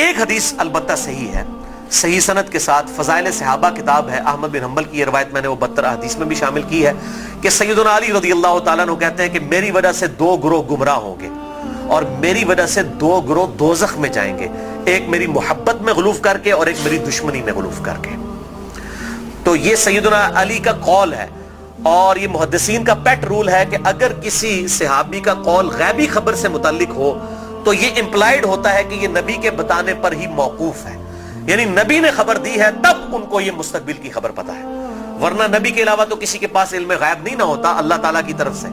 ایک حدیث البتہ صحیح ہے، صحیح سند کے ساتھ، فضائل صحابہ کتاب ہے، احمد بن حنبل کی یہ روایت میں نے وہ 72 حدیث میں بھی شامل کی ہے کہ سیدنا علی رضی اللہ تعالیٰ عنہ کہتے ہیں کہ میری وجہ سے 2 گروہ گمراہ ہوں گے اور میری وجہ سے 2 گروہ دوزخ میں جائیں گے، ایک میری محبت میں غلوف کر کے اور ایک میری دشمنی میں غلوف کر کے۔ تو یہ سیدنا علی کا قول ہے، اور یہ محدثین کا پیٹ رول ہے کہ اگر کسی صحابی کا قول غیبی خبر سے متعلق ہو تو یہ امپلائیڈ ہوتا ہے کہ یہ نبی کے بتانے پر ہی موقوف ہے، یعنی نبی نے خبر دی ہے تب ان کو یہ مستقبل کی خبر پتا ہے، ورنہ نبی کے علاوہ تو کسی کے پاس علم غیب نہیں نہ ہوتا اللہ تعالیٰ کی طرف سے۔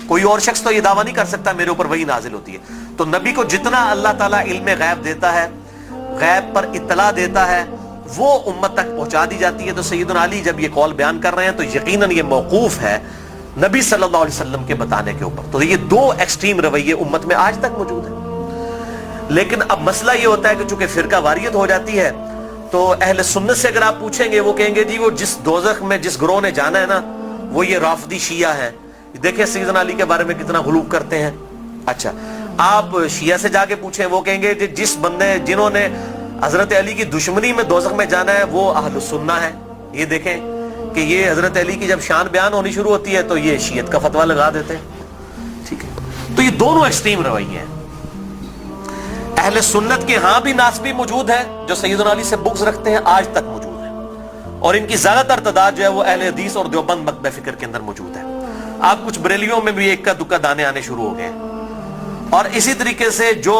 کوئی اور شخص تو یہ دعویٰ نہیں کر سکتا میرے اوپر وحی نازل ہوتی ہے، تو نبی کو جتنا اللہ تعالیٰ علم غیب دیتا ہے، غیب پر اطلاع دیتا ہے، وہ امت تک پہنچا دی جاتی ہے۔ تو سیدنا علی جب یہ قول بیان کر رہے ہیں تو یقیناً یہ موقوف ہے نبی صلی اللہ علیہ وسلم کے بتانے کے اوپر۔ تو یہ 2 ایکسٹریم رویے امت میں آج تک موجود ہیں۔ لیکن اب مسئلہ یہ ہوتا ہے کہ چونکہ فرقہ واریت ہو جاتی ہے تو اہل سنت سے اگر آپ پوچھیں گے وہ کہیں گے جی وہ جس دوزخ میں جس گروہ نے جانا ہے نا وہ یہ رافضی شیعہ ہے، دیکھیں سیدنا علی کے بارے میں کتنا غلو کرتے ہیں۔ اچھا آپ شیعہ سے جا کے پوچھیں وہ کہیں گے جس بندے جنہوں نے حضرت علی کی دشمنی میں دوزخ میں جانا ہے وہ اہل سنہ ہے۔ یہ دیکھیں کہ یہ حضرت علی کی جب شان بیان ہونی شروع ہوتی ہے تو یہ شیعت کا فتویٰ لگا دیتے ہیں، ٹھیک ہے۔ تو یہ دونوں ایکسٹریم رویے ہیں۔ اہل سنت کے ہاں بھی ناسبی موجود ہیں جو سیدنا علی سے بغض رکھتے ہیں، آج تک موجود ہیں، اور ان کی زیادہ تر تعداد جو ہے وہ اہل حدیث اور دیوبند مکتب فکر کے اندر موجود ہے۔ آپ کچھ بریلیوں میں بھی ایک کا دکا دانے آنے شروع ہو گئے ہیں، اور اسی طریقے سے جو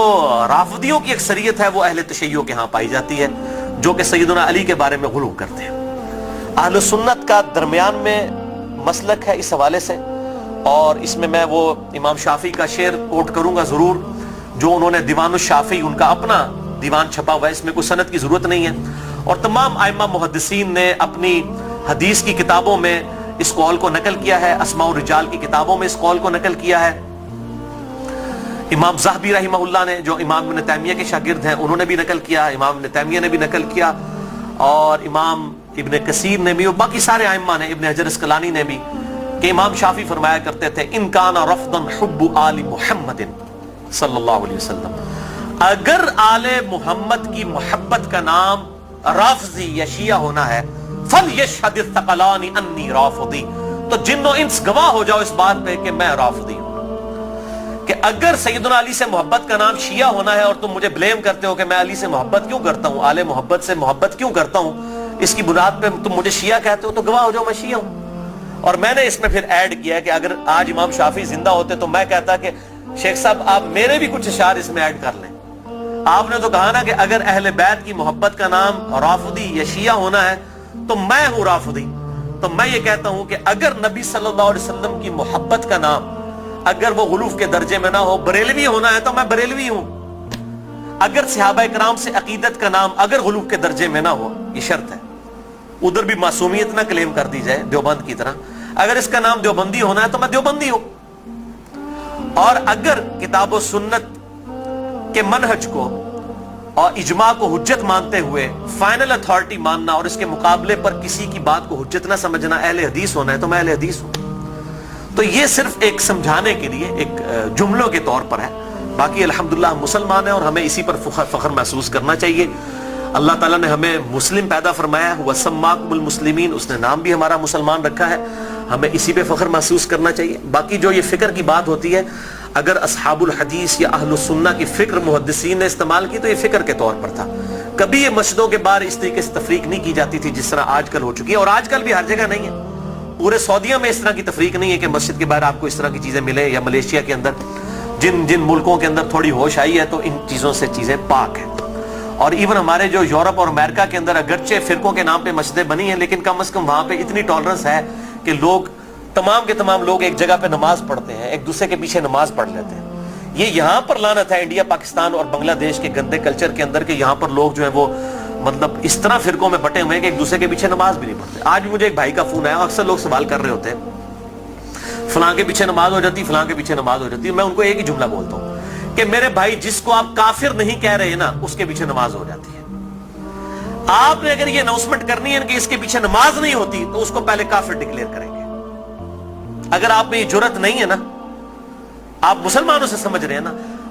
رافضیوں کی اکثریت ہے وہ اہل تشیع کے ہاں پائی جاتی ہے جو کہ سیدنا علی کے بارے میں غلو کرتے ہیں۔ اہل سنت کا درمیان میں مسلک ہے اس حوالے سے، اور اس میں میں وہ امام شافعی کا شعر کوٹ کروں گا ضرور، جو انہوں نے دیوان الشافعی ان کا اپنا دیوان چھپا ہوا ہے، اس میں کوئی سند کی ضرورت نہیں ہے، اور تمام ائمہ محدثین نے اپنی حدیث کی کتابوں میں اس قول کو نقل کیا ہے، اسماء الرجال کی کتابوں میں اس قول کو نقل کیا ہے۔ امام زاہبی رحمہ اللہ نے جو امام ابن تیمیہ کے شاگرد ہیں انہوں نے بھی نقل کیا، امام ابن تیمیہ نے بھی نقل کیا، اور امام ابن کثیر نے بھی، اور باقی سارے ائمہ نے، ابن حجر اسقلانی نے بھی، کہ امام شافعی فرمایا کرتے تھے ان کان رفضا حب آل محمد صلی اللہ علیہ وسلم، اگر آل محمد کی محبت کا نام رافضی یا شیعہ ہونا ہے فَلْيَشْهَدِ الثَّقَلَانِ أَنِّي رَافِضِي، تو جن و انس گواہ ہو جاؤ اس بات پہ کہ میں رافضی ہوں۔ کہ اگر سیدنا علی سے محبت کا نام شیعہ ہونا ہے اور تم مجھے بلیم کرتے ہو کہ میں علی سے محبت کیوں کرتا ہوں، آل محبت سے محبت کیوں کرتا ہوں، اس کی بنیاد پہ تم مجھے شیعہ کہتے ہو، تو گواہ ہو جاؤ میں شیعہ ہوں۔ اور میں نے اس میں پھر ایڈ کیا ہے کہ اگر آج امام شافعی زندہ ہوتے تو میں کہتا کہ شیخ صاحب آپ میرے بھی کچھ اشعار اس میں ایڈ کر لیں۔ آپ نے تو کہا نا کہ اگر اہل بیت کی محبت کا نام رافضی یا شیعہ ہونا ہے تو میں ہوں رافضی، تو میں یہ کہتا ہوں کہ اگر نبی صلی اللہ علیہ وسلم کی محبت کا نام اگر وہ غلوف کے درجے میں نہ ہو، بریلوی ہونا ہے تو میں بریلوی ہوں۔ اگر صحابہ کرام سے عقیدت کا نام اگر غلوف کے درجے میں نہ ہو، یہ شرط ہے، ادھر بھی معصومیت نہ کلیم کر دی جائے دیوبند کی طرح، اگر اس کا نام دیوبندی ہونا ہے تو میں دیوبندی ہوں۔ اور اگر کتاب و سنت کے منہج کو اور اجماع کو حجت مانتے ہوئے فائنل اتھارٹی ماننا اور اس کے مقابلے پر کسی کی بات کو حجت نہ سمجھنا اہل حدیث ہونا ہے تو میں اہل حدیث ہوں۔ تو یہ صرف ایک سمجھانے کے لیے ایک جملوں کے طور پر ہے، باقی الحمدللہ ہم مسلمان ہیں اور ہمیں اسی پر فخر محسوس کرنا چاہیے۔ اللہ تعالیٰ نے ہمیں مسلم پیدا فرمایا ہے، وَسَمَّاكُمُ الْمُسْلِمِينَ، اس نے نام بھی ہمارا مسلمان رکھا ہے، ہمیں اسی پہ فخر محسوس کرنا چاہیے۔ باقی جو یہ فکر کی بات ہوتی ہے، اگر اصحاب الحدیث یا اہل السنہ کی فکر محدثین نے استعمال کی تو یہ فکر کے طور پر تھا، کبھی یہ مسجدوں کے باہر اس طریقے سے تفریق نہیں کی جاتی تھی جس طرح آج کل ہو چکی ہے، اور آج کل بھی ہر جگہ نہیں ہے۔ پورے سعودیہ میں اس طرح کی تفریق نہیں ہے کہ مسجد کے باہر آپ کو اس طرح کی چیزیں ملے، یا ملیشیا کے اندر جن ملکوں کے اندر تھوڑی ہوش آئی ہے تو ان چیزوں سے چیزیں پاک ہیں۔ اور ایون ہمارے جو یورپ اور امریکہ کے اندر اگرچہ فرقوں کے نام پہ مسجدیں بنی ہیں لیکن کم از کم وہاں پہ اتنی ٹالرنس ہے کہ لوگ تمام کے تمام لوگ ایک جگہ پہ نماز پڑھتے ہیں، ایک دوسرے کے پیچھے نماز پڑھ لیتے ہیں۔ یہ یہاں پر لعنت ہے انڈیا، پاکستان اور بنگلہ دیش کے گندے کلچر کے اندر کہ یہاں پر لوگ جو ہیں وہ مطلب اس طرح فرقوں میں بٹے ہوئے ہیں کہ ایک دوسرے کے پیچھے نماز بھی نہیں پڑھتے۔ آج بھی مجھے ایک بھائی کا فون آیا، اکثر لوگ سوال کر رہے ہوتے ہیں فلاں کے پیچھے نماز ہو جاتی، فلاں کے پیچھے نماز ہو جاتی، میں ان کو ایک ہی جملہ بولتا ہوں کہ میرے بھائی جس کو آپ کافر نہیں کہہ رہے نا اس کے پیچھے نماز ہو جاتی ہے۔ آپ نے اگر یہ اناؤنسمنٹ کرنی ہے کہ اس کے پیچھے نماز نہیں ہوتی تو اس کو پہلے کافر ڈکلیئر کریں گے۔ اگر آپ میں یہ جرت نہیں ہے نا، آپ مسلمانوں سے سمجھ رہے ہیں نا،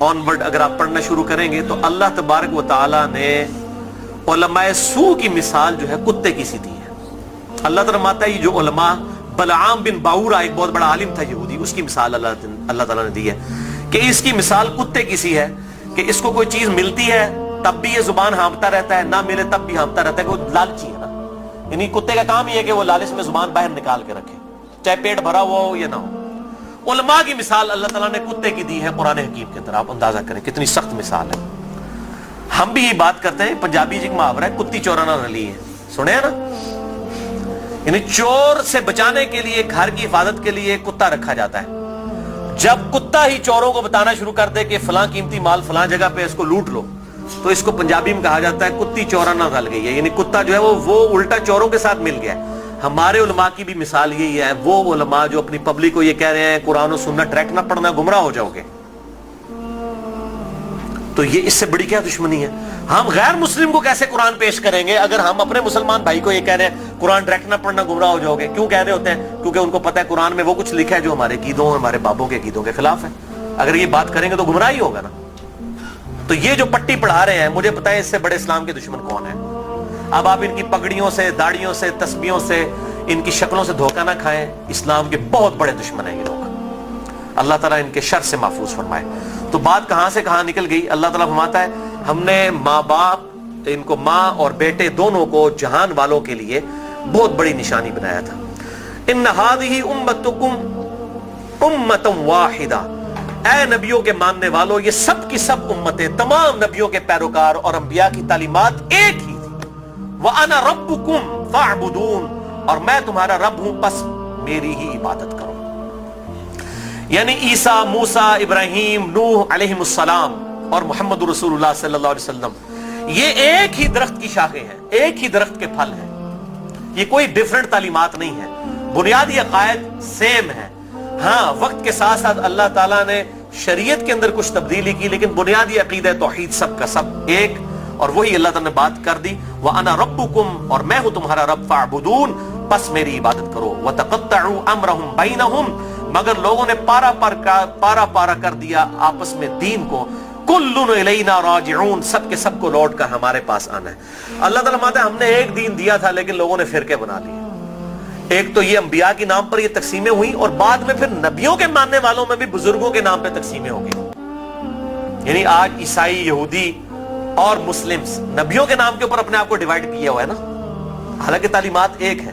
آنورڈ اگر آپ پڑھنا شروع کریں گے تو اللہ تبارک و تعالی نے علماء سو کی مثال جو ہے کتے کی سی دی ہے. اللہ تعالیٰ ماتا ہے جو علماء بلعام بن باورا ایک بہت بڑا عالم تھا یہودی, اس کی مثال اللہ تعالیٰ نے دی ہے کہ اس کی مثال کتے کی سی ہے کہ اس کو کوئی چیز ملتی ہے تب بھی یہ زبان ہانپتا رہتا ہے, نہ ملے تب بھی ہانپتا رہتا ہے, کہ وہ لالچی ہے نا. یعنی کتے کا کام یہ ہے کہ وہ لالچ میں زبان باہر نکال کے رکھے, چاہے پیٹ بھرا ہوا ہو یا نہ ہو. علماء کی مثال اللہ تعالیٰ نے کتے کی دی ہے قرآن حکیم کے اندر. آپ اندازہ کریں کتنی سخت مثال ہے. ہم بھی یہ بات کرتے ہیں, پنجابی جی محاورہ ہے کتی چورانا رلی ہے, سنے ہیں نا. یعنی چور سے بچانے کے لیے, گھر کی حفاظت کے لیے کتا رکھا جاتا ہے. جب کتا ہی چوروں کو بتانا شروع کر دے کہ فلاں قیمتی مال فلاں جگہ پہ اس کو لوٹ لو, تو اس کو پنجابی میں کہا جاتا ہے کتی چورانا رل گئی ہے. یعنی کتا جو ہے وہ الٹا چوروں کے ساتھ مل گیا ہے. ہمارے علماء کی بھی مثال یہی ہے, وہ علماء جو اپنی پبلک کو یہ کہہ رہے ہیں قرآن و سنت ٹریک نہ پڑھنا گمراہ ہو جاؤ گے. تو یہ اس سے بڑی کیا دشمنی ہے؟ ہم غیر مسلم کو کیسے قرآن پیش کریں گے اگر ہم اپنے مسلمان بھائی کو یہ کہہ رہے ہیں قرآن ڈائریکٹ نہ پڑھنا گمراہ ہو جاؤ گے؟ کیوں کہہ رہے ہوتے ہیں؟ کیونکہ ان کو پتہ ہے قرآن میں وہ کچھ لکھا ہے جو ہمارے عقیدوں ہمارے بابوں کے عقیدوں کے خلاف ہے. اگر یہ بات کریں گے تو گمراہ ہی ہوگا نا. تو یہ جو پٹی پڑھا رہے ہیں, مجھے پتا ہے اس سے بڑے اسلام کے دشمن کون ہیں. اب آپ ان کی پگڑیوں سے, داڑیوں سے, تسبیحوں سے, ان کی شکلوں سے دھوکہ نہ کھائیں. اسلام کے بہت بڑے دشمن ہیں یہ لوگ. اللہ تعالیٰ ان کے شر سے محفوظ فرمائے. تو بات کہاں سے کہاں نکل گئی. اللہ تعالیٰ فرماتا ہے ہم نے ماں باپ, ان کو ماں اور بیٹے دونوں کو جہان والوں کے لیے بہت بڑی نشانی بنایا تھا. ان هذه امتکم امۃ واحدہ, اے نبیوں کے ماننے والوں یہ سب کی سب امتیں, تمام نبیوں کے پیروکار اور انبیاء کی تعلیمات ایک ہی تھی. وانا ربکم فاعبدون, اور میں تمہارا رب ہوں بس میری ہی عبادت کرو. یعنی عیسیٰ, موسیٰ, ابراہیم, نوح علیہم السلام اور محمد رسول اللہ صلی اللہ علیہ وسلم, یہ ایک ہی درخت کی شاخیں ہیں, ایک ہی درخت کے پھل ہیں. یہ کوئی ڈیفرنٹ تعلیمات نہیں ہے, بنیادی عقائد سیم ہے. ہاں وقت کے ساتھ ساتھ اللہ تعالیٰ نے شریعت کے اندر کچھ تبدیلی کی, لیکن بنیادی عقیدہ توحید سب کا سب ایک, اور وہی اللہ تعالیٰ نے بات کر دی. وَأَنَا رَبُّكُمْ, اور میں ہوں تمہارا رب, فَاعْبُدُونَ, بس میری عبادت کرو. وَتَقَطَّعُوا أَمْرَهُمْ بَيْنَهُمْ, مگر لوگوں نے پارا پارا کر دیا آپس میں دین کو. کُلٌّ إِلَيْنَا رَاجِعُونَ, سب کے سب کو لوٹ کر ہمارے پاس آنا ہے. اللہ تعالیٰ ماتا ہے ہم نے ایک دین دیا تھا لیکن لوگوں نے فرقے بنا لیے. ایک تو یہ انبیاء کے نام پر یہ تقسیمیں ہوئیں, اور بعد میں پھر نبیوں کے ماننے والوں میں بھی بزرگوں کے نام پہ تقسیمیں ہو گئی. یعنی آج عیسائی, یہودی اور مسلمز نبیوں کے نام کے اوپر اپنے آپ کو ڈیوائیڈ کیا ہوا ہے نا, حالانکہ تعلیمات ایک ہیں.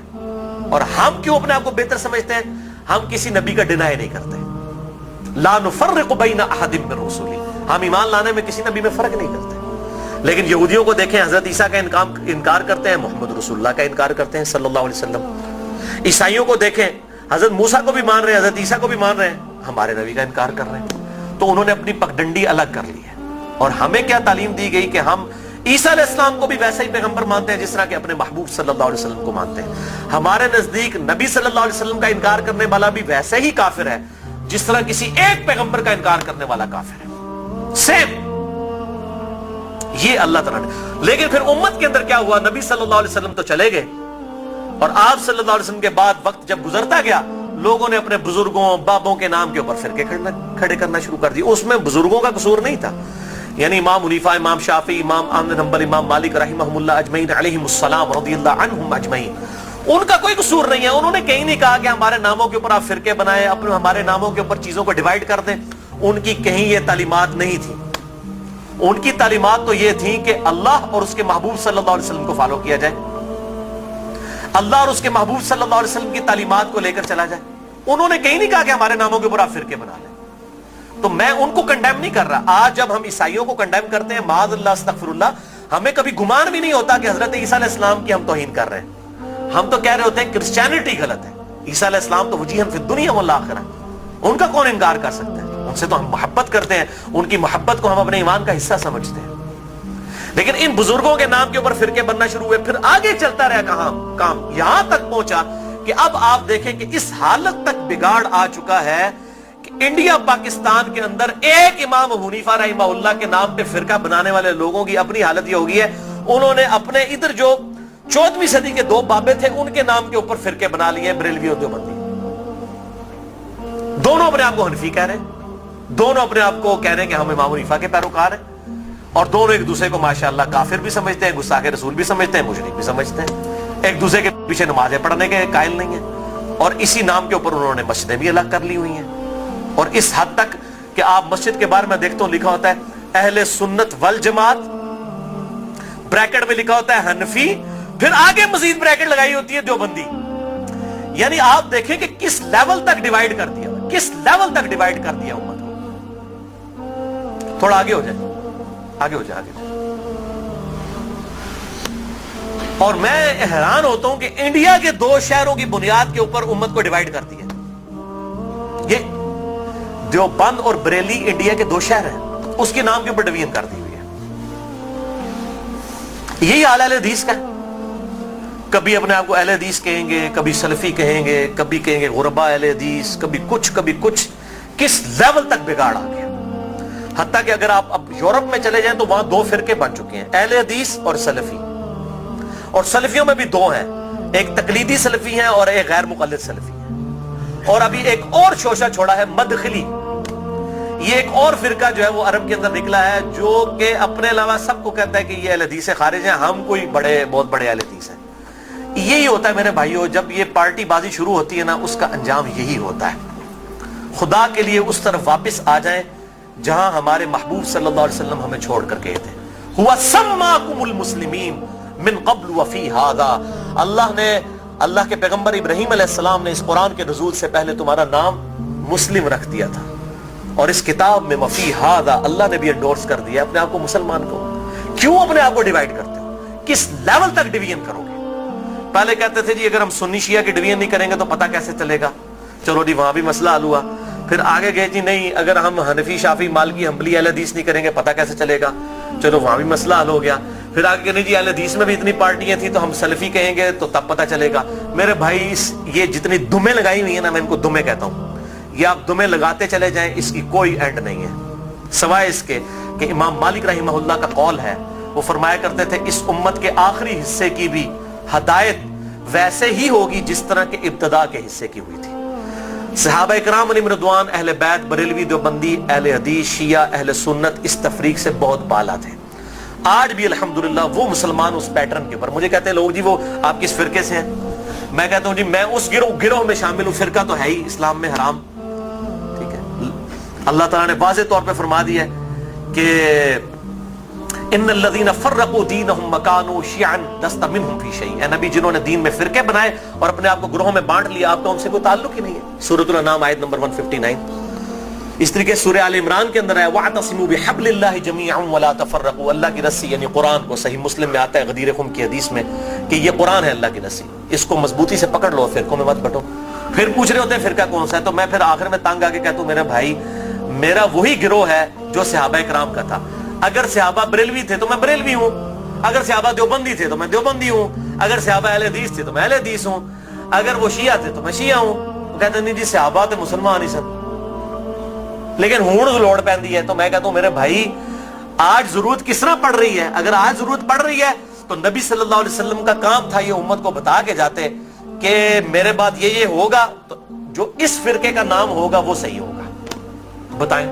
اور ہم کیوں اپنے آپ کو بہتر سمجھتے ہیں؟ ہم کسی نبی کا ڈینائی نہیں کرتے. لا نفرق بین احد من رسولی, ہم ایمان لانے میں کسی نبی میں فرق نہیں کرتے. لیکن یہودیوں کو دیکھیں, حضرت عیسیٰ کا انکار کرتے ہیں, محمد رسول اللہ کا انکار کرتے ہیں صلی اللہ علیہ وسلم. عیسائیوں کو دیکھیں, حضرت موسیٰ کو بھی مان رہے ہیں, حضرت عیسیٰ کو بھی مان رہے ہیں, ہمارے نبی کا انکار کر رہے ہیں. تو انہوں نے اپنی پگڈنڈی الگ کر لی ہے. اور ہمیں کیا تعلیم دی گئی کہ ہم عیسیٰ علیہ السلام کو بھی ویسا ہی پیغمبر مانتے ہیں جس طرح کہ اپنے محبوب صلی اللہ علیہ وسلم کو مانتے ہیں. ہمارے نزدیک نبی صلی اللہ علیہ وسلم کا انکار کرنے والا بھی ویسے ہی کافر ہے جس طرح کسی ایک پیغمبر کا انکار کرنے والا کافر ہے. سیم یہ اللہ تعالیٰ نے. لیکن پھر امت کے اندر کیا ہوا؟ نبی صلی اللہ علیہ وسلم تو چلے گئے, اور آپ صلی اللہ علیہ وسلم کے بعد وقت جب گزرتا گیا, لوگوں نے اپنے بزرگوں, بابوں کے نام کے اوپر فرقے کھڑے کرنا شروع کر دی. اس میں بزرگوں کا قصور نہیں تھا. یعنی امام حنیفہ, امام شافعی, امام احمد بن حنبل, امام مالک رحمہم اللہ اجمعین علیہم السلام رضی اللہ عنہم اجمعین, ان کا کوئی قصور نہیں ہے. انہوں نے کہیں نہیں کہا کہ ہمارے ناموں کے اوپر آپ فرقے بنائیں, اپنے ہمارے ناموں کے اوپر چیزوں کو ڈیوائیڈ کر دیں. ان کی کہیں یہ تعلیمات نہیں تھی. ان کی تعلیمات تو یہ تھیں کہ اللہ اور اس کے محبوب صلی اللہ علیہ وسلم کو فالو کیا جائے, اللہ اور اس کے محبوب صلی اللہ علیہ وسلم کی تعلیمات کو لے کر چلا جائے. انہوں نے کہیں نہیں کہا کہ ہمارے ناموں کے اوپر آپ فرقے بنا لیں. تو میں ان کو کنڈیم نہیں کر رہا. آج جب ہم عیسائیوں کو کنڈیم کرتے ہیں, معاذ اللہ استغفر اللہ, ہمیں کبھی گمان بھی نہیں ہوتا کہ حضرت عیسیٰ علیہ السلام کی ہم توہین کر رہے ہیں. ہم تو کہہ رہے ہوتے ہیں کرسچینٹی غلط ہے, عیسیٰ علیہ السلام تو وجیہاً فی الدنیا والآخرہ, ان کا کون انکار کر سکتا ہے؟ ان سے تو ہم محبت کرتے ہیں, ان کی محبت کو ہم اپنے ایمان کا حصہ سمجھتے ہیں. لیکن ان بزرگوں کے نام کے اوپر فرقے بننا شروع ہوئے, پھر آگے چلتا رہا کام یہاں تک پہنچا کہ اب آپ دیکھیں کہ اس حالت تک بگاڑ آ چکا ہے کہ انڈیا پاکستان کے اندر ایک امام حنیفہ رحمہ اللہ کے نام پہ فرقہ بنانے والے لوگوں کی اپنی حالت یہ ہوگی ہے, انہوں نے اپنے ادھر جو 14ویں صدی کے 2 بابے تھے ان کے نام کے اوپر فرقے بنا لیے, بریلوی اور دیوبندی. دونوں اپنے آپ کو حنفی کہہ رہے ہیں, دونوں اپنے آپ کو کہہ رہے ہیں کہ ہم امام حنیفہ کے پیروکار ہیں، اور دونوں ایک دوسرے کو ماشاءاللہ کافر بھی سمجھتے ہیں، گستاخ رسول بھی سمجھتے ہیں، مشرک بھی سمجھتے ہیں، ایک دوسرے کے پیچھے نمازیں پڑھنے کے قائل نہیں ہیں، اور اسی نام کے اوپر انہوں نے مسجدیں بھی الگ کر لی ہوئی ہیں، اور اس حد تک کہ آپ مسجد کے بارے میں دیکھتا ہوں لکھا ہوتا ہے اہل سنت والجماعت، بریکٹ میں لکھا ہوتا ہے حنفی، پھر آگے مزید بریکٹ لگائی ہوتی ہے دیوبندی. یعنی آپ دیکھیں کہ کس لیول تک ڈیوائیڈ کر دیا، کس لیول تک ڈیوائیڈ کر دیا امت کو. تھوڑا آگے ہو جائے، آگے ہو جائے، آگے. اور میں حیران ہوتا ہوں کہ انڈیا کے 2 شہروں کی بنیاد کے اوپر امت کو ڈیوائیڈ کر دیا. یہ دیوبند اور بریلی انڈیا کے 2 شہر ہیں، اس کے نام کے اوپر ڈویژن کر دی ہوئی ہے. یہی حال اہل حدیث کا ہے. کبھی اپنے آپ کو اہل حدیث کہیں گے، کبھی سلفی کہیں گے، کبھی کہیں گے غربا اہل حدیث، کبھی کچھ. کس لیول تک بگاڑ آ گیا. حتیٰ کہ اگر آپ اب یورپ میں چلے جائیں تو وہاں 2 فرقے بن چکے ہیں، اہل حدیث اور سلفی. اور سلفیوں میں بھی 2 ہیں، ایک تقلیدی سلفی ہیں اور ایک غیر مقلد سلفی ہیں. اور ابھی ایک اور شوشہ چھوڑا ہے مدخلی. یہ ایک اور فرقہ جو ہے وہ عرب کے اندر نکلا ہے، جو کہ اپنے علاوہ سب کو کہتا ہے کہ یہ اہل حدیث سے خارج ہیں، ہم کوئی بہت بڑے اہل حدیث ہیں. یہی ہوتا ہے میرے بھائیوں، جب یہ پارٹی بازی شروع ہوتی ہے نا، اس کا انجام یہی ہوتا ہے. خدا کے لیے اس طرف واپس آ جائیں جہاں ہمارے محبوب صلی اللہ علیہ وسلم ہمیں چھوڑ کر گئے تھے. ہوا سماکم المسلمین من قبل وفی ھذا. اللہ کے پیغمبر ابراہیم علیہ السلام نے اس قرآن کے نزول سے پہلے تمہارا نام مسلم رکھ دیا تھا، اور اس کتاب میں وفی ھذا اللہ نے بھی انڈورس کر دیا اپنے آپ کو مسلمان کو. کیوں اپنے آپ کو ڈیوائیڈ کرتے ہو؟ کس لیول تک ڈویژن کرو گے؟ پہلے کہتے تھے جی اگر ہم سنی شیعہ کی ڈویژن نہیں کریں گے تو پتہ کیسے چلے گا. چلو جی وہاں بھی مسئلہ حل ہوا. پھر آگے گئے جی نہیں اگر ہم حنفی شافعی مالکی حنبلی اہل حدیث نہیں کریں گے پتہ کیسے چلے گا. چلو وہاں بھی مسئلہ حل ہو گیا. پھر آگے کہنے جی اہل حدیث میں بھی اتنی پارٹیاں تھیں تو ہم سلفی کہیں گے تو تب پتہ چلے گا. میرے بھائی یہ جتنی دمیں لگائی ہوئی ہیں نا، میں ان کو دمیں کہتا ہوں، یہ آپ دمیں لگاتے چلے جائیں، اس کی کوئی اینڈ نہیں ہے، سوائے اس کے کہ امام مالک رحمہ اللہ کا قول ہے، وہ فرمایا کرتے تھے اس امت کے آخری حصے کی بھی ہدایت ویسے ہی ہوگی جس طرح کے ابتدا کے حصے کی ہوئی تھی. صحابہ اکرام علیہم رضوان، اہل بیت، بریلوی، دیوبندی، اہل حدیث، شیعہ، اہل سنت اس تفریق سے بہت بالا تھے. آج بھی الحمدللہ وہ مسلمان اس پیٹرن کے اوپر. مجھے کہتے ہیں لوگ جی وہ آپ کس فرقے سے ہیں؟ میں کہتا ہوں جی میں اس گروہ میں شامل ہوں. فرقہ تو ہے ہی اسلام میں حرام. ٹھیک ہے، اللہ تعالیٰ نے واضح طور پہ فرما دیا ہے کہ ان الذین فرقوا دینہم وکانوا شیعا لست منہم فی شیء. اے نبی جنہوں نے دین میں فرقے بنائے اور اپنے آپ کو گروہوں میں بانٹ لیا، آپ کا ان سے کوئی تعلق ہی نہیں ہے. سورۃ الانعام آیت نمبر 159. اس طریقے سورہ آل عمران کے اندر ہے وَاعْتَصِمُوا بِحَبْلِ اللَّهِ جَمِيعًا وَلَا تَفَرَّقُوا. اللہ کی رسی یعنی قرآن کو، صحیح مسلم میں آتا ہے غدیر خم کی حدیث میں کہ یہ قرآن ہے اللہ کی رسی، اس کو مضبوطی سے پکڑ لو، فرقوں میں مت بٹو. پھر پوچھ رہے ہوتے ہیں فرقہ کون سا ہے، تو میں پھر آخر میں تنگ آ کے کہتا ہوں میرے بھائی میرا وہی گروہ ہے جو صحابہ کرام کا تھا. اگر صحابہ بریلوی تھے تو میں بریلوی ہوں، اگر صحابہ دیوبندی تھے تو میں دیوبندی ہوں، اگر صحابہ اہل حدیث تھے تو میں اہل حدیث ہوں، اگر وہ شیعہ تھے تو میں شیعہ ہوں. وہ کہتے ہیں نہیں جی صحابہ تے مسلمان ہی سن، لیکن ہون لوڑ پیندی ہے. تو میں کہتا ہوں میرے بھائی آج ضرورت کس طرح پڑ رہی ہے؟ اگر آج ضرورت پڑ رہی ہے تو نبی صلی اللہ علیہ وسلم کا کام تھا یہ امت کو بتا کے جاتے کہ میرے بعد یہ ہوگا تو جو اس فرقے کا نام ہوگا وہ صحیح ہوگا. بتائیں.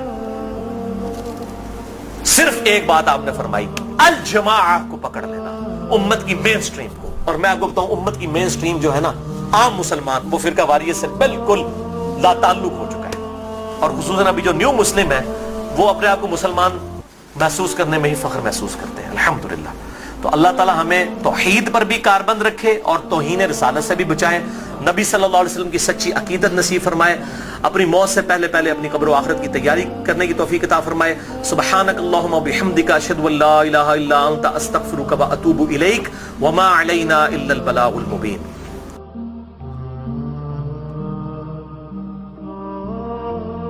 صرف ایک بات آپ نے فرمائی، الجماعہ کو پکڑ لینا، امت کی مین سٹریم کو. اور میں آپ کو بتاؤں امت کی مین سٹریم جو ہے نا، عام مسلمان، وہ فرقہ واریت سے بالکل لا تعلق ہو چکا ہے. اور خصوصاً ابھی جو نیو مسلم ہے وہ اپنے آپ کو مسلمان محسوس کرنے میں ہی فخر محسوس کرتے ہیں الحمدللہ. تو اللہ تعالی ہمیں توحید پر بھی کاربند رکھے اور توہین رسالت سے بھی بچائے. نبی صلی اللہ علیہ وسلم کی سچی عقیدت نصیب فرمائے. اپنی موت سے پہلے اپنی قبر و آخرت کی تیاری کرنے کی توفیق عطا فرمائے. سبحانک اللہم وبحمدک اشہد ان لا الہ الا انت استغفرک واتوب الیک وما علینا الا البلاغ المبین.